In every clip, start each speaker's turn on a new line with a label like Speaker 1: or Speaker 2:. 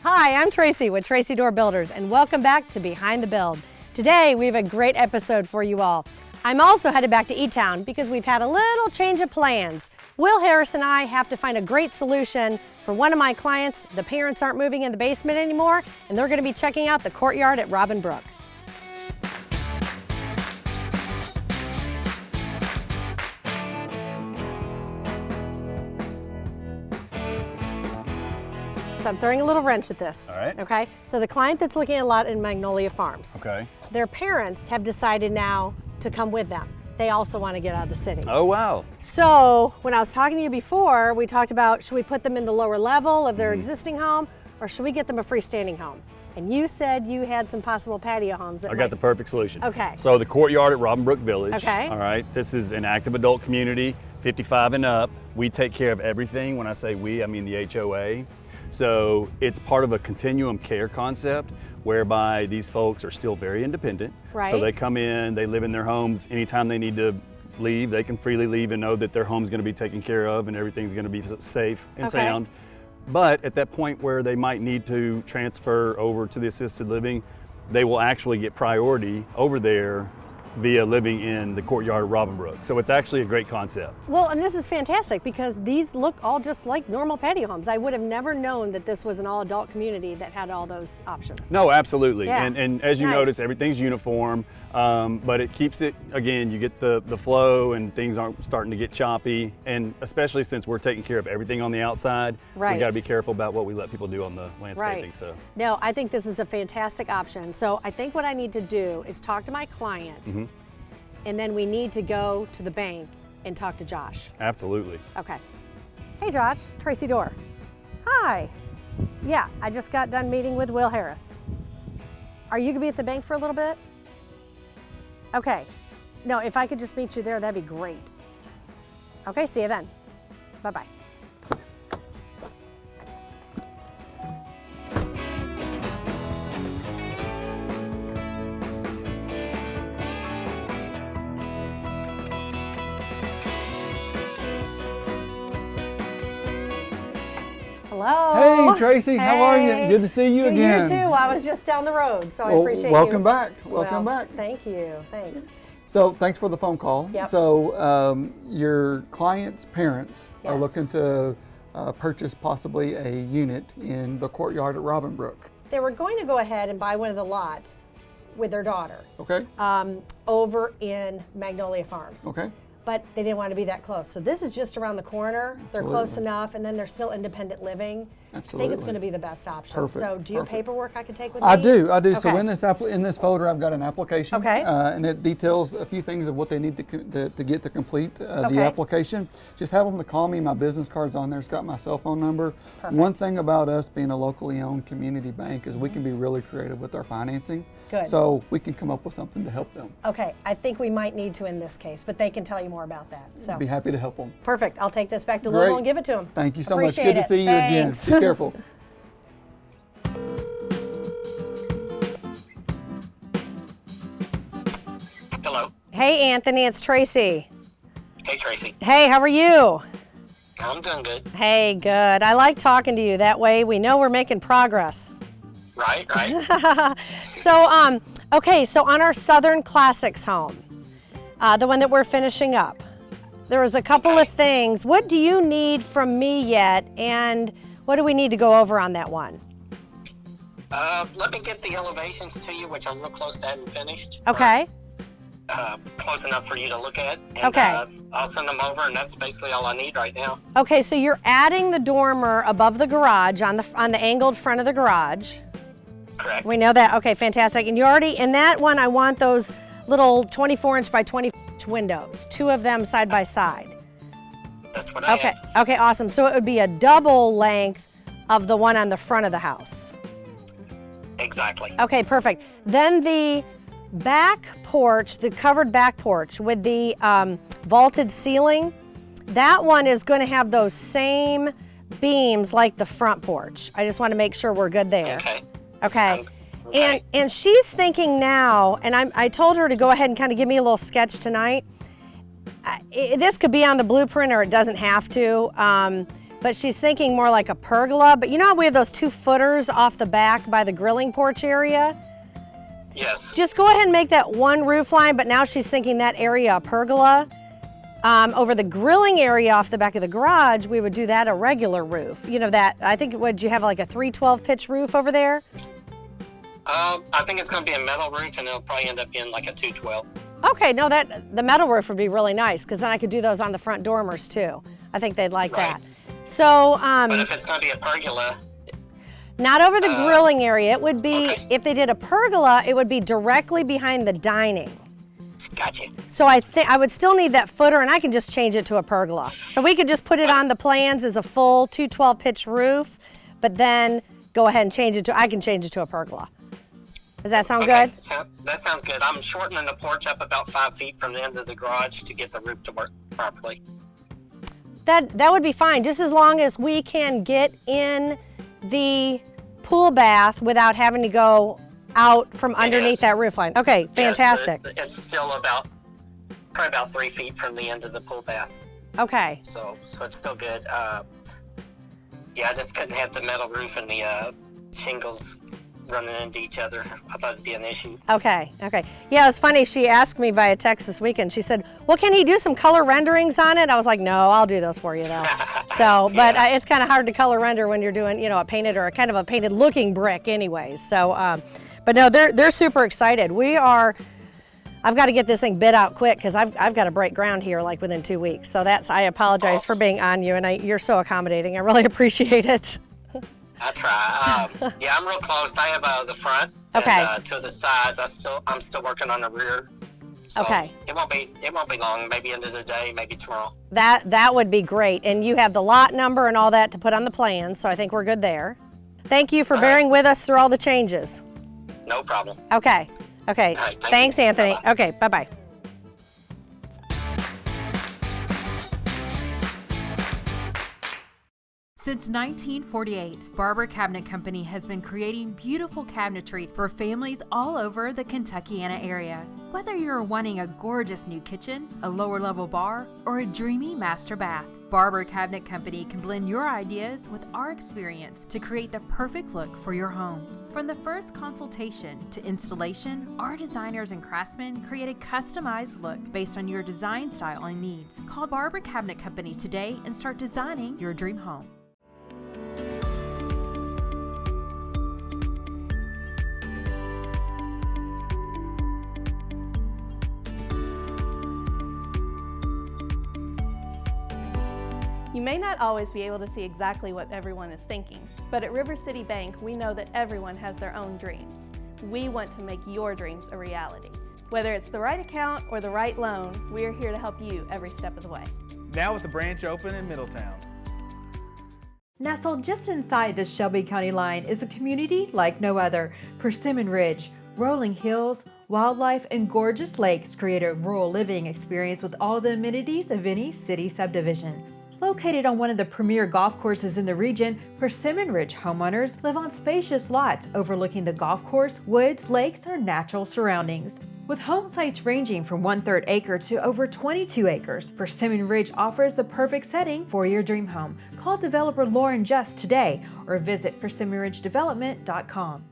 Speaker 1: Hi, I'm Tracee with Tracee Door Builders, and welcome back to Behind the Build. Today, we have a great episode for you all. I'm also headed back to E-Town because we've had a little change of plans. Will Harris and I have to find a great solution for one of my clients. The parents aren't moving in the basement anymore, and they're going to be checking out the courtyard at Robin Brook. So I'm throwing a little wrench at this.
Speaker 2: All right.
Speaker 1: Okay. So the client that's looking at a lot in Magnolia Farms.
Speaker 2: Okay.
Speaker 1: Their parents have decided now to come with them. They also want to get out of the city.
Speaker 2: Oh, wow.
Speaker 1: So when I was talking to you before, we talked about should we put them in the lower level of their existing home, or should we get them a freestanding home? And you said you had some possible patio homes. That
Speaker 2: I got the perfect solution.
Speaker 1: Okay.
Speaker 2: So the courtyard at Robin Brook Village.
Speaker 1: Okay.
Speaker 2: All right. This is an active adult community, 55 and up. We take care of everything. When I say we, I mean the HOA. So it's part of a continuum care concept whereby these folks are still very independent.
Speaker 1: Right.
Speaker 2: So they come in, they live in their homes. Anytime they need to leave, they can freely leave and know that their home's going to be taken care of and everything's going to be safe and sound. But at that point where they might need to transfer over to the assisted living, they will actually get priority over there via living in the courtyard of Robin Brook. So it's actually a great concept.
Speaker 1: Well, and this is fantastic because these look all just like normal patio homes. I would have never known that this was an all-adult community that had all those options.
Speaker 2: No, absolutely.
Speaker 1: Yeah.
Speaker 2: And as you
Speaker 1: Nice.
Speaker 2: notice, everything's uniform, but it keeps it, again, you get the flow and things aren't starting to get choppy. And especially since we're taking care of everything on the outside,
Speaker 1: Right.
Speaker 2: we got to be careful about what we let people do on the landscaping.
Speaker 1: Right.
Speaker 2: So.
Speaker 1: No, I think this is a fantastic option. So I think what I need to do is talk to my client, and then we need to go to the bank and talk to Josh.
Speaker 2: Absolutely.
Speaker 1: Okay. Hey Josh, Tracee Door. Hi. Yeah, I just got done meeting with Will Harris. Are you gonna be at the bank for a little bit? Okay. No, if I could just meet you there, that'd be great. Okay, see you then. Bye-bye. Hello.
Speaker 3: Hey Tracee, how are you? Good to see you again.
Speaker 1: You too. I was just down the road, so I appreciate you.
Speaker 3: Welcome back. Welcome
Speaker 1: Well,
Speaker 3: back.
Speaker 1: Thank you. Thanks.
Speaker 3: So thanks for the phone call.
Speaker 1: Yep.
Speaker 3: So your client's parents are
Speaker 1: Yes.
Speaker 3: looking to purchase possibly a unit in the courtyard at Robin Brook.
Speaker 1: They were going to go ahead and buy one of the lots with their daughter
Speaker 3: Okay.
Speaker 1: over in Magnolia Farms.
Speaker 3: Okay.
Speaker 1: But they didn't want to be that close. So this is just around the corner. They're close
Speaker 3: Absolutely.
Speaker 1: enough, and then they're still independent living. I think it's
Speaker 3: Absolutely.
Speaker 1: going to be the best option.
Speaker 3: Perfect,
Speaker 1: So do you have
Speaker 3: perfect.
Speaker 1: paperwork I can take with
Speaker 3: I
Speaker 1: me?
Speaker 3: do. So
Speaker 1: Okay.
Speaker 3: in this folder, I've got an application.
Speaker 1: Okay.
Speaker 3: And it details a few things of what they need to get to complete the
Speaker 1: Okay.
Speaker 3: application. Just have them to call me. My business card's on there. It's got my cell phone number.
Speaker 1: Perfect.
Speaker 3: One thing about us being a locally owned community bank is we can be really creative with our financing.
Speaker 1: Good.
Speaker 3: So we can come up with something to help them.
Speaker 1: Okay, I think we might need to in this case, but they can tell you more about that. So
Speaker 3: Be happy to help them.
Speaker 1: perfect. I'll take this back to
Speaker 3: Great.
Speaker 1: Louisville and give it to them.
Speaker 3: Thank you so
Speaker 1: Appreciate
Speaker 3: much. Good
Speaker 1: it.
Speaker 3: to see you again.
Speaker 1: Thanks.
Speaker 3: Be careful.
Speaker 4: Hello.
Speaker 1: Hey, Anthony, it's Tracee.
Speaker 4: Hey, Tracee.
Speaker 1: Hey, how are you?
Speaker 4: I'm doing good.
Speaker 1: Hey, good. I like talking to you. That way we know we're making progress.
Speaker 4: Right, right.
Speaker 1: So, okay, so on our Southern Classics home, the one that we're finishing up, there was a couple of things. What do you need from me yet, and what do we need to go over on that one?
Speaker 4: Let me get the elevations to you, which I'm real close to having finished.
Speaker 1: Okay.
Speaker 4: Close enough for you to look at. And,
Speaker 1: Okay.
Speaker 4: I'll send them over, and that's basically all I need right now.
Speaker 1: Okay, so you're adding the dormer above the garage on the angled front of the garage.
Speaker 4: Correct.
Speaker 1: We know that. Okay, fantastic. And you already, in that one, I want those little 24-inch by 20-inch windows, 2 of them side by side.
Speaker 4: That's what I
Speaker 1: Okay,
Speaker 4: have.
Speaker 1: okay, awesome. So it would be a double length of the one on the front of the house.
Speaker 4: Exactly.
Speaker 1: Okay, perfect. Then the back porch, the covered back porch with the vaulted ceiling, that one is going to have those same beams like the front porch. I just want to make sure we're good there.
Speaker 4: Okay.
Speaker 1: Okay.
Speaker 4: Okay.
Speaker 1: And she's thinking now, and I told her to go ahead and kind of give me a little sketch tonight. This could be on the blueprint or it doesn't have to. but she's thinking more like a pergola. But you know how we have those 2 footers off the back by the grilling porch area?
Speaker 4: Yes.
Speaker 1: Just go ahead and make that one roof line, but now she's thinking that area a pergola. Over the grilling area off the back of the garage, we would do that a regular roof. You know that, I think, would you have like a 312 pitch roof over there?
Speaker 4: I think it's going to be a metal roof, and it'll probably end up being like a 212.
Speaker 1: Okay, no, the metal roof would be really nice, because then I could do those on the front dormers too. I think they'd like
Speaker 4: Right.
Speaker 1: that. So,
Speaker 4: But if it's going to be a pergola,
Speaker 1: not over the grilling area. It would be,
Speaker 4: okay.
Speaker 1: if they did a pergola, it would be directly behind the dining.
Speaker 4: gotcha.
Speaker 1: So I think I would still need that footer, and I can just change it to a pergola. So we could just put it on the plans as a full 212 pitch roof, but then go ahead and change it to, I can change it to a pergola. Does that sound
Speaker 4: Okay,
Speaker 1: good?
Speaker 4: that sounds good. I'm shortening the porch up about 5 feet from the end of the garage to get the roof to work properly.
Speaker 1: That would be fine, just as long as we can get in the pool bath without having to go out from underneath that roof line. Okay, fantastic.
Speaker 4: Yes, it's still probably about 3 feet from the end of the pool bath.
Speaker 1: Okay.
Speaker 4: So it's still good. Yeah, I just couldn't have the metal roof and the shingles running into each other. I thought it'd be an issue.
Speaker 1: Okay. Yeah, it was funny. She asked me via text this weekend. She said, well, can he do some color renderings on it? I was like, no, I'll do those for you though. So, but
Speaker 4: Yeah.
Speaker 1: it's kind of hard to color render when you're doing, a painted or a kind of a painted looking brick anyways. So, but no, they're super excited. I've got to get this thing bid out quick because I've got to break ground here like within 2 weeks. So I apologize for being on you, and you're so accommodating. I really appreciate it.
Speaker 4: I try. Yeah, I'm real close. I have the front.
Speaker 1: Okay.
Speaker 4: And 2 of the sides. I'm still working on the rear. So
Speaker 1: Okay.
Speaker 4: It won't be long. Maybe end of the day. Maybe tomorrow.
Speaker 1: That would be great. And you have the lot number and all that to put on the plan. So I think we're good there. Thank you for bearing with us through all the changes.
Speaker 4: No problem.
Speaker 1: Okay.
Speaker 4: All right,
Speaker 1: Thanks,
Speaker 4: you.
Speaker 1: Anthony.
Speaker 4: Bye-bye.
Speaker 1: Okay. Bye-bye.
Speaker 5: Since 1948, Barber Cabinet Company has been creating beautiful cabinetry for families all over the Kentuckiana area. Whether you're wanting a gorgeous new kitchen, a lower level bar, or a dreamy master bath, Barber Cabinet Company can blend your ideas with our experience to create the perfect look for your home. From the first consultation to installation, our designers and craftsmen create a customized look based on your design style and needs. Call Barber Cabinet Company today and start designing your dream home.
Speaker 6: You may not always be able to see exactly what everyone is thinking, but at River City Bank, we know that everyone has their own dreams. We want to make your dreams a reality. Whether it's the right account or the right loan, we are here to help you every step of the way.
Speaker 7: Now with the branch open in Middletown.
Speaker 8: Nestled just inside the Shelby County line is a community like no other. Persimmon Ridge, rolling hills, wildlife, and gorgeous lakes create a rural living experience with all the amenities of any city subdivision. Located on one of the premier golf courses in the region, Persimmon Ridge homeowners live on spacious lots overlooking the golf course, woods, lakes, or natural surroundings. With home sites ranging from 1/3 acre to over 22 acres, Persimmon Ridge offers the perfect setting for your dream home. Call developer Lauren Just today or visit PersimmonRidgeDevelopment.com.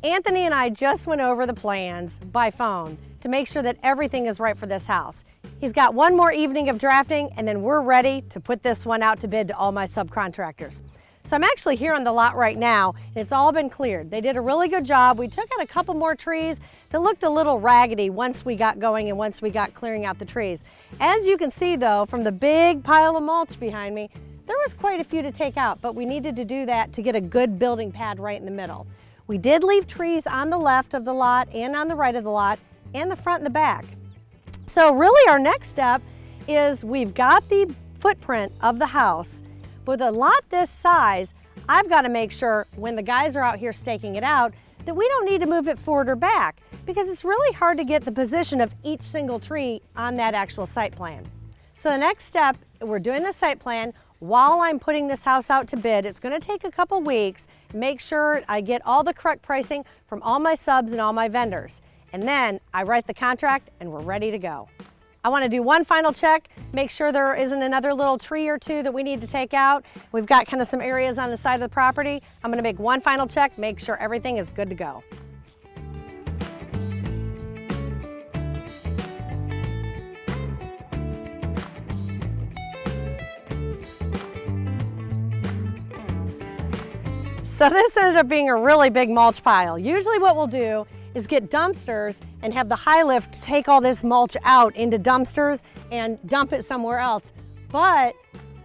Speaker 1: Anthony and I just went over the plans by phone to make sure that everything is right for this house. He's got one more evening of drafting, and then we're ready to put this one out to bid to all my subcontractors. So I'm actually here on the lot right now, and it's all been cleared. They did a really good job. We took out a couple more trees that looked a little raggedy once we got going and once we got clearing out the trees. As you can see though, from the big pile of mulch behind me, there was quite a few to take out, but we needed to do that to get a good building pad right in the middle. We did leave trees on the left of the lot and on the right of the lot and the front and the back. So really our next step is we've got the footprint of the house. With a lot this size, I've got to make sure when the guys are out here staking it out that we don't need to move it forward or back because it's really hard to get the position of each single tree on that actual site plan. So the next step, we're doing the site plan while I'm putting this house out to bid. It's going to take a couple weeks make sure I get all the correct pricing from all my subs and all my vendors. And then I write the contract and we're ready to go. I want to do one final check, make sure there isn't another little tree or two that we need to take out. We've got kind of some areas on the side of the property. I'm going to make one final check, make sure everything is good to go. So this ended up being a really big mulch pile. Usually what we'll do is get dumpsters and have the high lift take all this mulch out into dumpsters and dump it somewhere else. But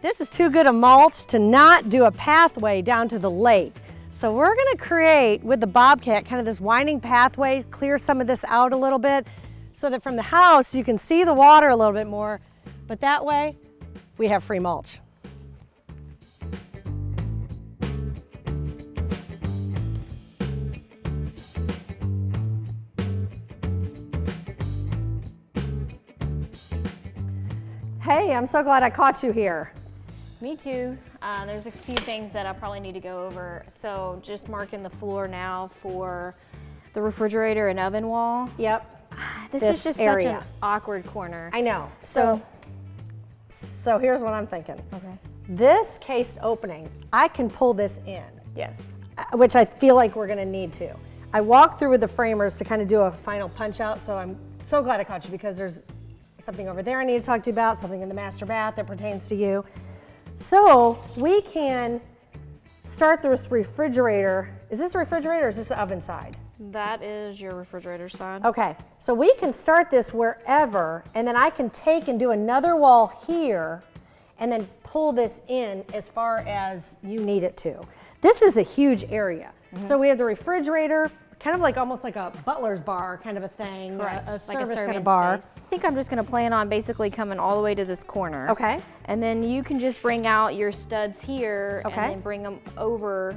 Speaker 1: this is too good a mulch to not do a pathway down to the lake. So we're gonna create, with the Bobcat, kind of this winding pathway, clear some of this out a little bit so that from the house you can see the water a little bit more, but that way we have free mulch. Hey, I'm so glad I caught you here.
Speaker 9: Me too. There's a few things that I probably need to go over. So just marking the floor now for the refrigerator and oven wall.
Speaker 1: Yep.
Speaker 9: This is just such an awkward corner.
Speaker 1: I know. So here's what I'm thinking.
Speaker 9: Okay.
Speaker 1: This cased opening, I can pull this in.
Speaker 9: Yes.
Speaker 1: Which I feel like we're gonna need to. I walked through with the framers to kind of do a final punch out, so I'm so glad I caught you because there's something over there I need to talk to you about, something in the master bath that pertains to you. So we can start this refrigerator. Is this a refrigerator or is this the oven side?
Speaker 9: That is your refrigerator side.
Speaker 1: Okay, so we can start this wherever, and then I can take and do another wall here and then pull this in as far as you need it to. This is a huge area. So we have the refrigerator, kind of like almost like a butler's bar kind of a thing, a service kind of bar.
Speaker 9: Space. I think I'm just gonna plan on basically coming all the way to this corner.
Speaker 1: Okay.
Speaker 9: And then you can just bring out your studs here
Speaker 1: Okay.
Speaker 9: and then bring them over,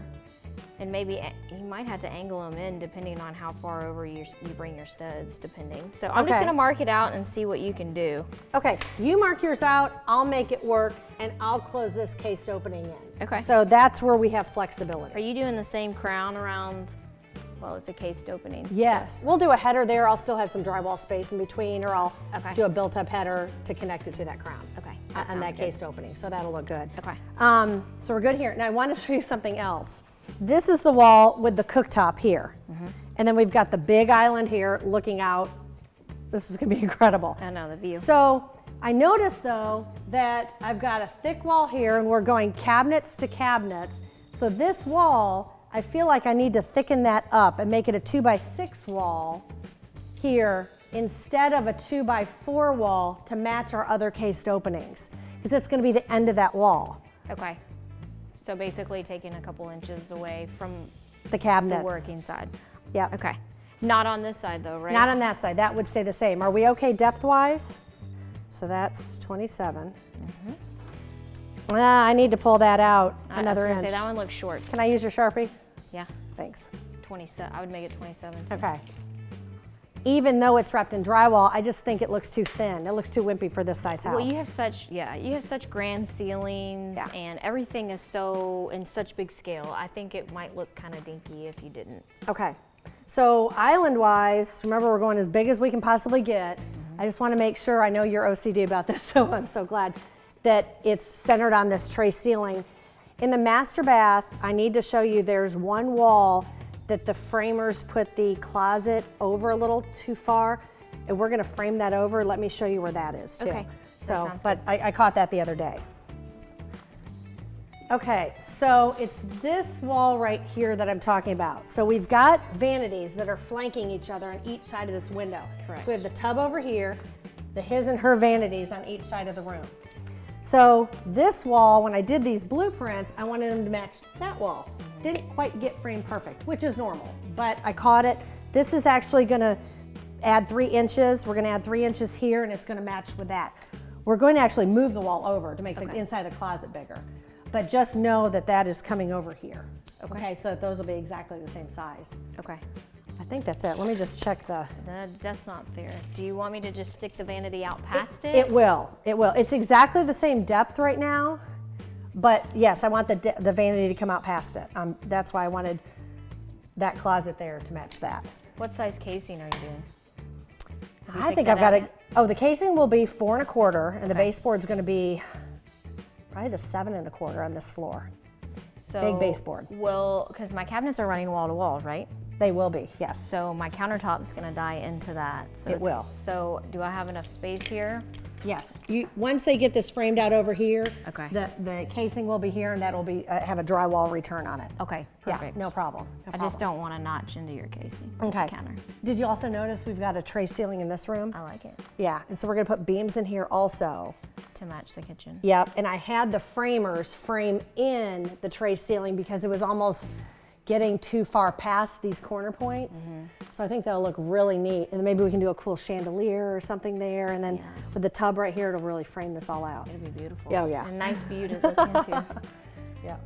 Speaker 9: and maybe you might have to angle them in depending on how far over you bring your studs, depending. So I'm just
Speaker 1: Okay.
Speaker 9: gonna mark it out and see what you can do.
Speaker 1: Okay, you mark yours out, I'll make it work, and I'll close this cased opening in.
Speaker 9: Okay.
Speaker 1: So that's where we have flexibility.
Speaker 9: Are you doing the same crown around? Well, it's a cased opening.
Speaker 1: Yes, we'll do a header there. I'll still have some drywall space in between, or I'll
Speaker 9: Okay.
Speaker 1: do a built-up header to connect it to that crown.
Speaker 9: Okay,
Speaker 1: On
Speaker 9: sounds
Speaker 1: that
Speaker 9: good.
Speaker 1: cased opening, so that'll look good.
Speaker 9: Okay.
Speaker 1: So we're good here. Now I want to show you something else. This is the wall with the cooktop here. And then we've got the big island here looking out. This is gonna be incredible.
Speaker 9: I know the view.
Speaker 1: So I noticed though that I've got a thick wall here and we're going cabinets to cabinets. So this wall, I feel like I need to thicken that up and make it a 2x6 wall here instead of a 2x4 wall to match our other cased openings, because it's gonna be the end of that wall,
Speaker 9: Okay. So basically taking a couple inches away from
Speaker 1: the cabinets.
Speaker 9: the working side.
Speaker 1: Yeah.
Speaker 9: Okay. Not on this side though, right?
Speaker 1: Not on that side, that would stay the same. Are we okay depth-wise? So that's 27. I need to pull that out another
Speaker 9: I was
Speaker 1: inch.
Speaker 9: gonna say, that one looks short.
Speaker 1: Can I use your Sharpie?
Speaker 9: Yeah.
Speaker 1: Thanks.
Speaker 9: 27. I would make it 27. Too.
Speaker 1: Okay. Even though it's wrapped in drywall, I just think it looks too thin. It looks too wimpy for this size house.
Speaker 9: Well, you have such grand ceilings,
Speaker 1: Yeah.
Speaker 9: and everything is so in such big scale. I think it might look kind of dinky if you didn't.
Speaker 1: Okay. So island-wise, remember we're going as big as we can possibly get. I just want to make sure, I know you're OCD about this, so I'm so glad that it's centered on this tray ceiling. In the master bath, I need to show you there's one wall that the framers put the closet over a little too far, and we're gonna frame that over. Let me show you where that is too.
Speaker 9: Okay, that
Speaker 1: So,
Speaker 9: sounds
Speaker 1: but I caught that the other day. Okay, so it's this wall right here that I'm talking about. So we've got vanities that are flanking each other on each side of this window.
Speaker 9: Correct.
Speaker 1: So we have the tub over here, the his and her vanities on each side of the room. So this wall, when I did these blueprints, I wanted them to match that wall. Didn't quite get framed perfect, which is normal, but I caught it. This is actually gonna add 3 inches. We're gonna add 3 inches here and it's gonna match with that. We're going to actually move the wall over to make the inside of the closet bigger. But just know that that is coming over here. Okay, so those will be exactly the same size.
Speaker 9: Okay.
Speaker 1: I think that's it. Let me just check the.
Speaker 9: That's not fair. Do you want me to just stick the vanity out past it?
Speaker 1: It will. It will. It's exactly the same depth right now, But yes, I want the vanity to come out past it. That's why I wanted that closet there to match that.
Speaker 9: What size casing are you doing?
Speaker 1: I think I've got it. Oh, the casing will be 4 1/4, and the baseboard's going to be probably the 7 1/4 on this floor.
Speaker 9: So
Speaker 1: big baseboard.
Speaker 9: Well, because my cabinets are running wall to wall, right?
Speaker 1: They will be, yes.
Speaker 9: So my countertop is going to die into that. So
Speaker 1: it will.
Speaker 9: So do I have enough space here?
Speaker 1: Yes. Once they get this framed out over here,
Speaker 9: okay,
Speaker 1: the casing will be here, and that'll be have a drywall return on it.
Speaker 9: Okay, perfect.
Speaker 1: Yeah, no problem.
Speaker 9: I just don't want to notch into your casing.
Speaker 1: Okay.
Speaker 9: Counter.
Speaker 1: Did you also notice we've got a tray ceiling in this room?
Speaker 9: I like it.
Speaker 1: Yeah, and so we're going to put beams in here also.
Speaker 9: To match the kitchen.
Speaker 1: Yep, and I had the framers frame in the tray ceiling because it was almost getting too far past these corner points. So I think that'll look really neat. And maybe we can do a cool chandelier or something there. And then with the tub right here, it'll really frame this all out.
Speaker 9: It'll be beautiful.
Speaker 1: Oh, yeah.
Speaker 9: A nice view to look into.
Speaker 1: Yeah.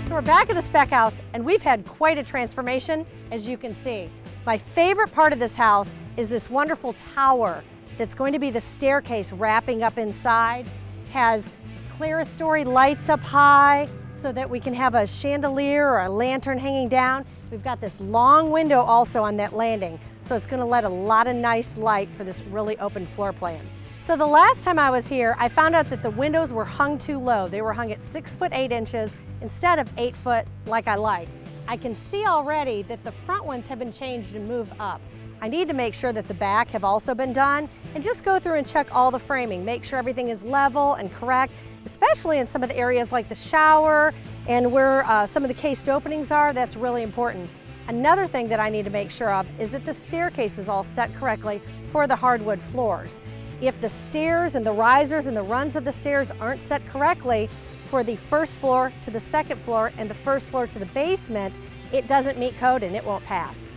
Speaker 1: So we're back at the spec house, and we've had quite a transformation, as you can see. My favorite part of this house is this wonderful tower that's going to be the staircase wrapping up inside. Has clerestory lights up high so that we can have a chandelier or a lantern hanging down. We've got this long window also on that landing, so it's going to let a lot of nice light for this really open floor plan. So the last time I was here, I found out that the windows were hung too low. They were hung at 6 foot 8 inches instead of 8 foot like I like. I can see already that the front ones have been changed and moved up. I need to make sure that the back have also been done and just go through and check all the framing, make sure everything is level and correct, especially in some of the areas like the shower and where some of the cased openings are. That's really important. Another thing that I need to make sure of is that the staircase is all set correctly for the hardwood floors. If the stairs and the risers and the runs of the stairs aren't set correctly for the first floor to the second floor and the first floor to the basement, it doesn't meet code and it won't pass.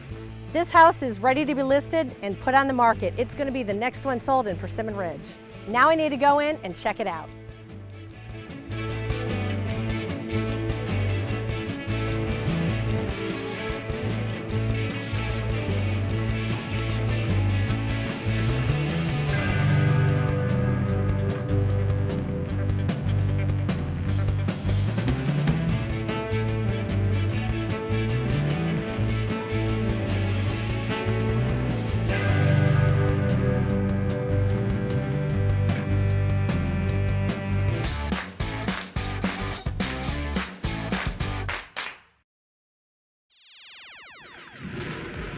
Speaker 1: This house is ready to be listed and put on the market. It's going to be the next one sold in Persimmon Ridge. Now I need to go in and check it out.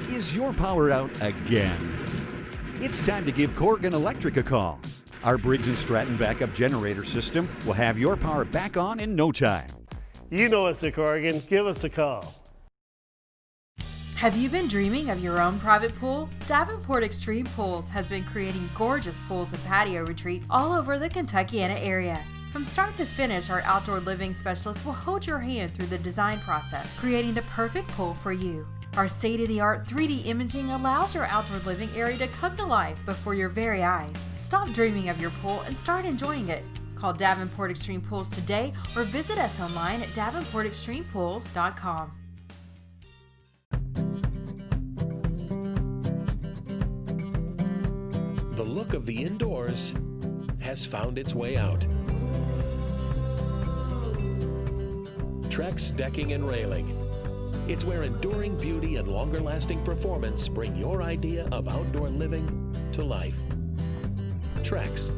Speaker 10: Is your power out again? It's time to give Corgan Electric a call. Our Briggs & Stratton backup generator system will have your power back on in no time.
Speaker 11: You know us at Corgan. Give us a call.
Speaker 5: Have you been dreaming of your own private pool? Davenport Extreme Pools has been creating gorgeous pools and patio retreats all over the Kentuckiana area. From start to finish, our outdoor living specialists will hold your hand through the design process, creating the perfect pool for you. Our state-of-the-art 3D imaging allows your outdoor living area to come to life before your very eyes. Stop dreaming of your pool and start enjoying it. Call Davenport Extreme Pools today or visit us online at davenportextremepools.com.
Speaker 12: The look of the indoors has found its way out. Trex Decking and Railing. It's where enduring beauty and longer-lasting performance bring your idea of outdoor living to life. Trex,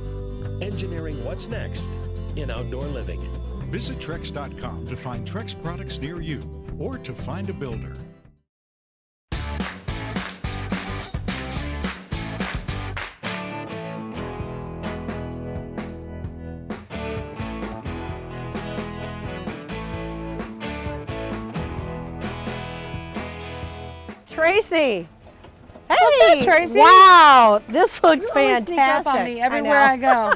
Speaker 12: engineering what's next in outdoor living.
Speaker 13: Visit Trex.com to find Trex products near you or to find a builder.
Speaker 1: Tracee. Hey!
Speaker 14: What's up, Tracee?
Speaker 1: Wow, this looks
Speaker 14: You always
Speaker 1: fantastic.
Speaker 14: sneak up on me everywhere I go.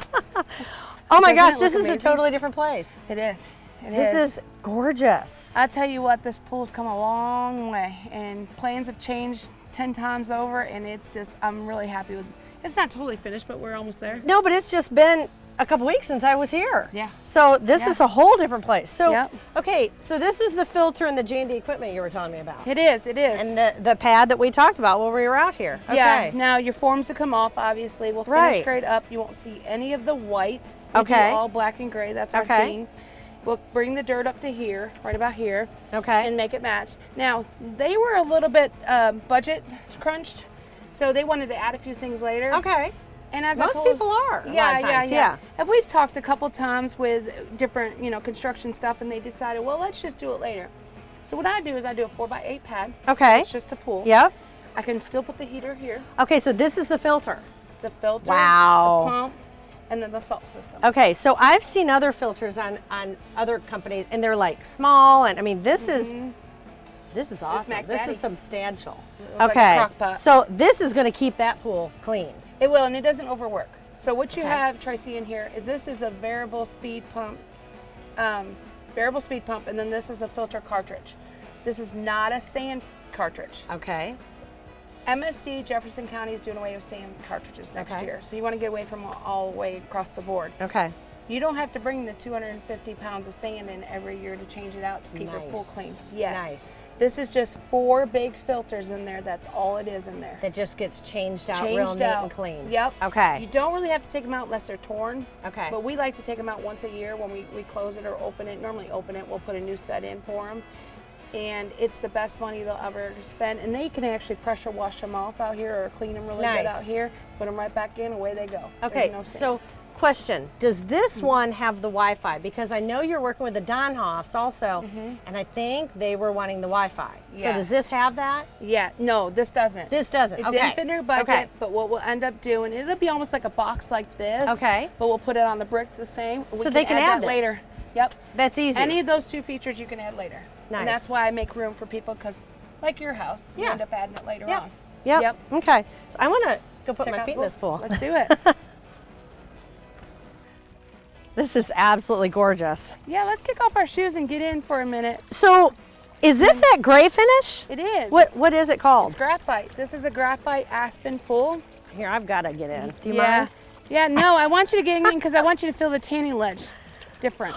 Speaker 1: Oh my
Speaker 14: Doesn't
Speaker 1: gosh,
Speaker 14: it
Speaker 1: this
Speaker 14: look
Speaker 1: is
Speaker 14: amazing?
Speaker 1: a totally different place.
Speaker 14: It is.
Speaker 1: This is gorgeous.
Speaker 14: I tell you what, this pool's come a long way, and plans have changed 10 times over, and it's just, I'm really happy with it. It's not totally finished, but we're almost there.
Speaker 1: No, but it's just been a couple weeks since I was here.
Speaker 14: Yeah.
Speaker 1: So this is a whole different place. So,
Speaker 14: Yep.
Speaker 1: okay, so this is the filter and the J&D equipment you were telling me about.
Speaker 14: It is, it is.
Speaker 1: And the pad that we talked about when we were out here. Okay.
Speaker 14: Yeah, now your forms will come off, obviously. We'll finish
Speaker 1: Right.
Speaker 14: grade up. You won't see any of the white. We
Speaker 1: Okay.
Speaker 14: do all black and gray, that's our
Speaker 1: Okay.
Speaker 14: theme. We'll bring the dirt up to here, right about here.
Speaker 1: Okay.
Speaker 14: And make it match. Now, they were a little bit budget crunched, so they wanted to add a few things later.
Speaker 1: Okay.
Speaker 14: And as
Speaker 1: Most
Speaker 14: I told,
Speaker 1: people are.
Speaker 14: Yeah,
Speaker 1: a lot of times,
Speaker 14: yeah. And we've talked a couple times with different, construction stuff, and they decided, well, let's just do it later. So what I do is I do a 4x8 pad.
Speaker 1: Okay.
Speaker 14: It's just a pool.
Speaker 1: Yep.
Speaker 14: I can still put the heater here.
Speaker 1: Okay, so this is the filter.
Speaker 14: The filter.
Speaker 1: Wow.
Speaker 14: The pump, and then the salt system.
Speaker 1: Okay, so I've seen other filters on other companies, and they're like small, and I mean this is awesome.
Speaker 14: Mac
Speaker 1: This
Speaker 14: Daddy.
Speaker 1: is substantial.
Speaker 14: Like a
Speaker 1: Okay,
Speaker 14: crock pot.
Speaker 1: so this is going to keep that pool clean.
Speaker 14: It will, and it doesn't overwork. So what you
Speaker 1: Okay.
Speaker 14: have, Tracee, in here is this is a variable speed pump, and then this is a filter cartridge. This is not a sand cartridge.
Speaker 1: Okay.
Speaker 14: MSD, Jefferson County, is doing away with sand cartridges next
Speaker 1: Okay.
Speaker 14: year. So you want to get away from all the way across the board.
Speaker 1: Okay.
Speaker 14: You don't have to bring the 250 pounds of sand in every year to change it out to keep your pool clean.
Speaker 1: Nice.
Speaker 14: Yes.
Speaker 1: Nice.
Speaker 14: This is just 4 big filters in there. That's all it is in there.
Speaker 1: That just gets changed out
Speaker 14: Changed
Speaker 1: real neat
Speaker 14: out.
Speaker 1: and clean.
Speaker 14: Yep.
Speaker 1: Okay.
Speaker 14: You don't really have to take them out unless they're torn.
Speaker 1: Okay.
Speaker 14: But we like to take them out once a year when we close it or open it. Normally open it, we'll put a new set in for them. And it's the best money they'll ever spend. And they can actually pressure wash them off out here or clean them really good
Speaker 1: Nice.
Speaker 14: out here. Put them right back in, away they go.
Speaker 1: Okay,
Speaker 14: There's no sand.
Speaker 1: so question, does this one have the Wi-Fi? Because I know you're working with the Donhoffs also, and I think they were wanting the Wi-Fi. So
Speaker 14: Yeah.
Speaker 1: does this have that?
Speaker 14: Yeah, no, this doesn't.
Speaker 1: This doesn't,
Speaker 14: It
Speaker 1: okay.
Speaker 14: didn't fit in our budget,
Speaker 1: Okay.
Speaker 14: but what we'll end up doing, it'll be almost like a box like this.
Speaker 1: Okay.
Speaker 14: But we'll put it on the brick the same.
Speaker 1: So they can add
Speaker 14: that
Speaker 1: this.
Speaker 14: later. Yep.
Speaker 1: That's easy.
Speaker 14: Any of those 2 features you can add later.
Speaker 1: Nice.
Speaker 14: And that's why I make room for people, because like your house, you
Speaker 1: Yeah.
Speaker 14: end up adding it later
Speaker 1: Yep.
Speaker 14: on.
Speaker 1: Yep. Okay. So I want to go put
Speaker 14: Check
Speaker 1: my
Speaker 14: out
Speaker 1: feet
Speaker 14: the
Speaker 1: in this pool.
Speaker 14: Let's do it.
Speaker 1: This is absolutely gorgeous.
Speaker 14: Yeah, let's kick off our shoes and get in for a minute.
Speaker 1: So is this that gray finish?
Speaker 14: It is.
Speaker 1: What is it called?
Speaker 14: It's graphite. This is a graphite aspen pool.
Speaker 1: Here, I've got to get in. Do you
Speaker 14: yeah.
Speaker 1: mind?
Speaker 14: Yeah, no, I want you to get in because I want you to feel the tanning ledge difference.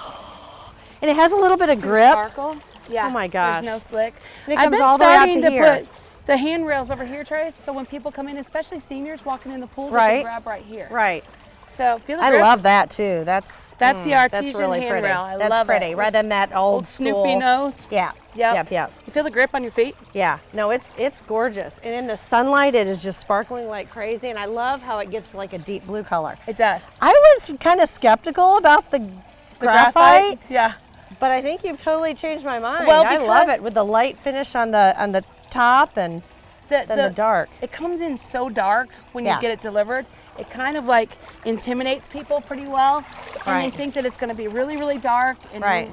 Speaker 1: And it has a little bit of
Speaker 14: See the
Speaker 1: grip.
Speaker 14: Sparkle. Yeah.
Speaker 1: Oh my gosh.
Speaker 14: There's no slick.
Speaker 1: And it
Speaker 14: I've
Speaker 1: comes
Speaker 14: been
Speaker 1: all the way out
Speaker 14: starting
Speaker 1: to
Speaker 14: to
Speaker 1: here.
Speaker 14: put the handrails over here, Trace, so when people come in, especially seniors walking in the pool, they
Speaker 1: Right.
Speaker 14: can grab right here.
Speaker 1: Right.
Speaker 14: So feel the
Speaker 1: I
Speaker 14: grip.
Speaker 1: love that too. That's
Speaker 14: the
Speaker 1: that's
Speaker 14: artesian
Speaker 1: really pretty.
Speaker 14: handrail. I
Speaker 1: That's
Speaker 14: love
Speaker 1: pretty.
Speaker 14: it.
Speaker 1: Rather than that old school.
Speaker 14: Snoopy nose.
Speaker 1: Yeah.
Speaker 14: Yep.
Speaker 1: Yep.
Speaker 14: You feel the grip on your feet?
Speaker 1: Yeah. No, it's gorgeous. And in the sunlight, it is just sparkling like crazy. And I love how it gets like a deep blue color.
Speaker 14: It does.
Speaker 1: I was kind of skeptical about the graphite.
Speaker 14: Yeah.
Speaker 1: But I think you've totally changed my mind.
Speaker 14: Well,
Speaker 1: I love
Speaker 14: because-
Speaker 1: it with the light finish on the top and then the dark.
Speaker 14: It comes in so dark when
Speaker 1: Yeah.
Speaker 14: you get it delivered. It kind of like intimidates people pretty well, and
Speaker 1: Right.
Speaker 14: they think that it's going to be really, really dark and
Speaker 1: Right.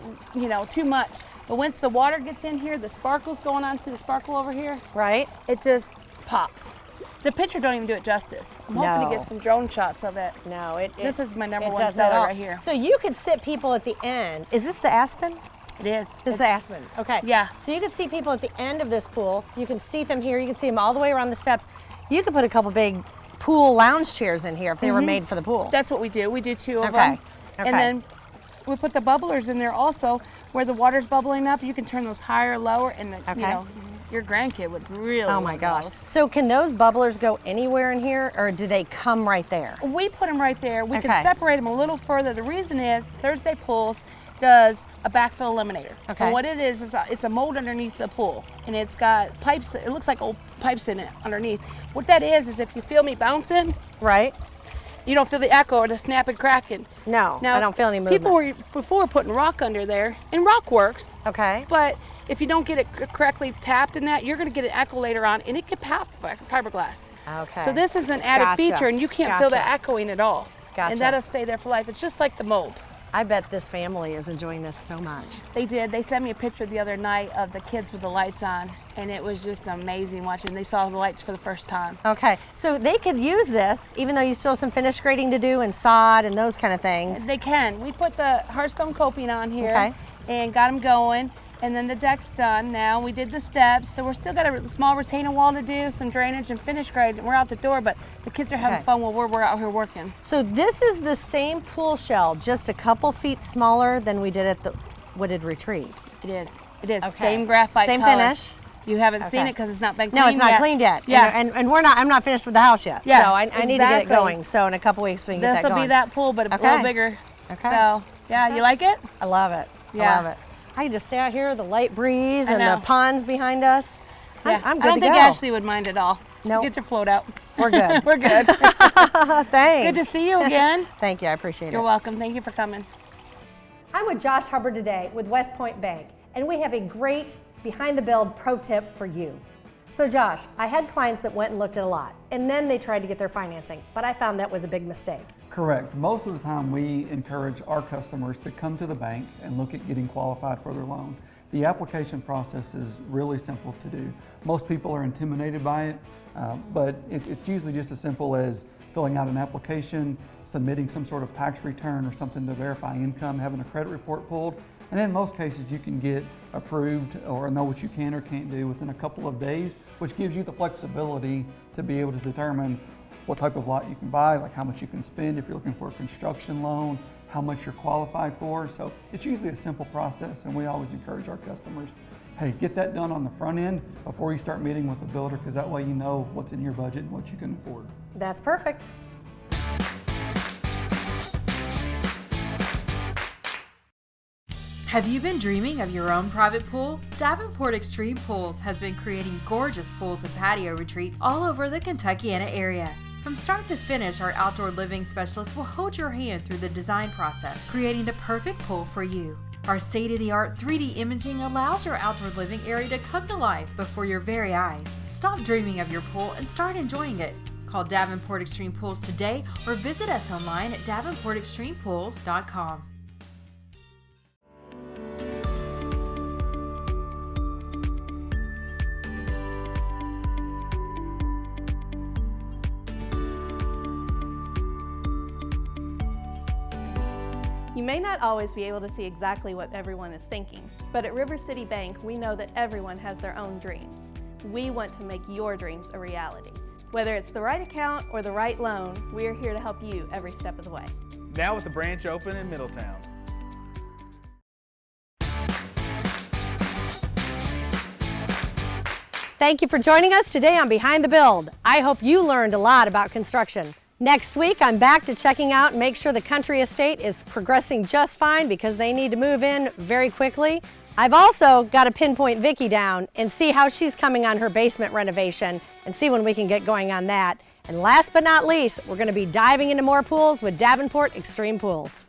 Speaker 14: too much. But once the water gets in here, the sparkle's going on. See the sparkle over here?
Speaker 1: Right.
Speaker 14: It just pops. The picture don't even do it justice. I'm hoping to get some drone shots of it.
Speaker 1: No,
Speaker 14: This is my number
Speaker 1: it
Speaker 14: one
Speaker 1: does
Speaker 14: seller
Speaker 1: that all.
Speaker 14: right here.
Speaker 1: So you could sit people at the end. Is this the aspen?
Speaker 14: It is.
Speaker 1: This is the aspen. Okay.
Speaker 14: Yeah.
Speaker 1: So you could see people at the end of this pool. You can see them here. You can see them all the way around the steps. You could put a couple big pool lounge chairs in here if they were made for the pool.
Speaker 14: That's what we do. We do 2 of
Speaker 1: Okay.
Speaker 14: them.
Speaker 1: Okay.
Speaker 14: And then we put the bubblers in there also, where the water's bubbling up. You can turn those higher, lower, and your grandkid would really
Speaker 1: Oh my
Speaker 14: love
Speaker 1: gosh.
Speaker 14: those.
Speaker 1: So can those bubblers go anywhere in here, or do they come right there?
Speaker 14: We put them right there. We
Speaker 1: Okay.
Speaker 14: can separate them a little further. The reason is Thursday Pools does a backfill eliminator.
Speaker 1: Okay.
Speaker 14: And what it is it's a mold underneath the pool, and it's got pipes. It looks like old pipes in it underneath. What that is if you feel me bouncing,
Speaker 1: Right.
Speaker 14: you don't feel the echo or the snapping, cracking.
Speaker 1: No,
Speaker 14: Now,
Speaker 1: I don't feel any movement.
Speaker 14: People were before putting rock under there, and rock works.
Speaker 1: Okay.
Speaker 14: But if you don't get it correctly tapped in that, you're going to get an echo later on, and it can pop fiberglass.
Speaker 1: Okay.
Speaker 14: So this is an added
Speaker 1: Gotcha.
Speaker 14: feature, and you can't feel the
Speaker 1: Gotcha.
Speaker 14: echoing at all.
Speaker 1: Gotcha.
Speaker 14: And that'll stay there for life. It's just like the mold.
Speaker 1: I bet this family is enjoying this so much.
Speaker 14: They did. They sent me a picture the other night of the kids with the lights on, and it was just amazing watching. They saw the lights for the first time.
Speaker 1: Okay, so they could use this, even though you still have some finish grading to do and sod and those kind of things.
Speaker 14: They can. We put the Hearthstone coping on here
Speaker 1: Okay.
Speaker 14: and got them going. And then the deck's done now. We did the steps, so we're still got a small retaining wall to do, some drainage and finish grade. We're out the door, but the kids are having fun while we're out here working.
Speaker 1: So this is the same pool shell, just a couple feet smaller than we did at the Wooded Retreat.
Speaker 14: It is. It is.
Speaker 1: Okay.
Speaker 14: Same graphite
Speaker 1: Same
Speaker 14: color.
Speaker 1: finish.
Speaker 14: You haven't seen it because it's not been cleaned
Speaker 1: No, it's not
Speaker 14: yet.
Speaker 1: cleaned yet.
Speaker 14: Yeah.
Speaker 1: And I'm not finished with the house yet.
Speaker 14: Yeah.
Speaker 1: So I need to get it going. So in a couple weeks we can get that going.
Speaker 14: This will be that pool, but a little bigger.
Speaker 1: Okay.
Speaker 14: So, yeah, you like it?
Speaker 1: I love it.
Speaker 14: Yeah.
Speaker 1: I love it. I can just stay out here, the light breeze
Speaker 14: I
Speaker 1: and
Speaker 14: know.
Speaker 1: the ponds behind us.
Speaker 14: Yeah.
Speaker 1: I'm good
Speaker 14: I don't
Speaker 1: to
Speaker 14: think
Speaker 1: go.
Speaker 14: Ashley would mind at all.
Speaker 1: Nope.
Speaker 14: Get your float out.
Speaker 1: We're good.
Speaker 14: We're good.
Speaker 1: Thanks.
Speaker 14: Good to see you again.
Speaker 1: Thank you. I appreciate it.
Speaker 14: You're welcome. Thank you for coming.
Speaker 1: I'm with Josh Hubbard today with West Point Bank, and we have a great behind the build pro tip for you. So Josh, I had clients that went and looked at a lot, and then they tried to get their financing, but I found that was a big mistake.
Speaker 3: Correct. Most of the time we encourage our customers to come to the bank and look at getting qualified for their loan. The application process is really simple to do. Most people are intimidated by it, but it's usually just as simple as filling out an application, submitting some sort of tax return or something to verify income, having a credit report pulled, and in most cases you can get approved or know what you can or can't do within a couple of days, which gives you the flexibility to be able to determine what type of lot you can buy, like how much you can spend if you're looking for a construction loan, how much you're qualified for. So it's usually a simple process, and we always encourage our customers, hey, get that done on the front end before you start meeting with the builder, because that way you know what's in your budget and what you can afford.
Speaker 1: That's perfect.
Speaker 5: Have you been dreaming of your own private pool? Davenport Extreme Pools has been creating gorgeous pools and patio retreats all over the Kentuckiana area. From start to finish, our outdoor living specialists will hold your hand through the design process, creating the perfect pool for you. Our state-of-the-art 3D imaging allows your outdoor living area to come to life before your very eyes. Stop dreaming of your pool and start enjoying it. Call Davenport Extreme Pools today or visit us online at davenportextremepools.com.
Speaker 6: You may not always be able to see exactly what everyone is thinking, but at River City Bank, we know that everyone has their own dreams. We want to make your dreams a reality. Whether it's the right account or the right loan, we are here to help you every step of the way.
Speaker 7: Now with the branch open in Middletown.
Speaker 1: Thank you for joining us today on Behind the Build. I hope you learned a lot about construction. Next week, I'm back to checking out and make sure the country estate is progressing just fine because they need to move in very quickly. I've also got to pinpoint Vicki down and see how she's coming on her basement renovation and see when we can get going on that. And last but not least, we're going to be diving into more pools with Davenport Extreme Pools.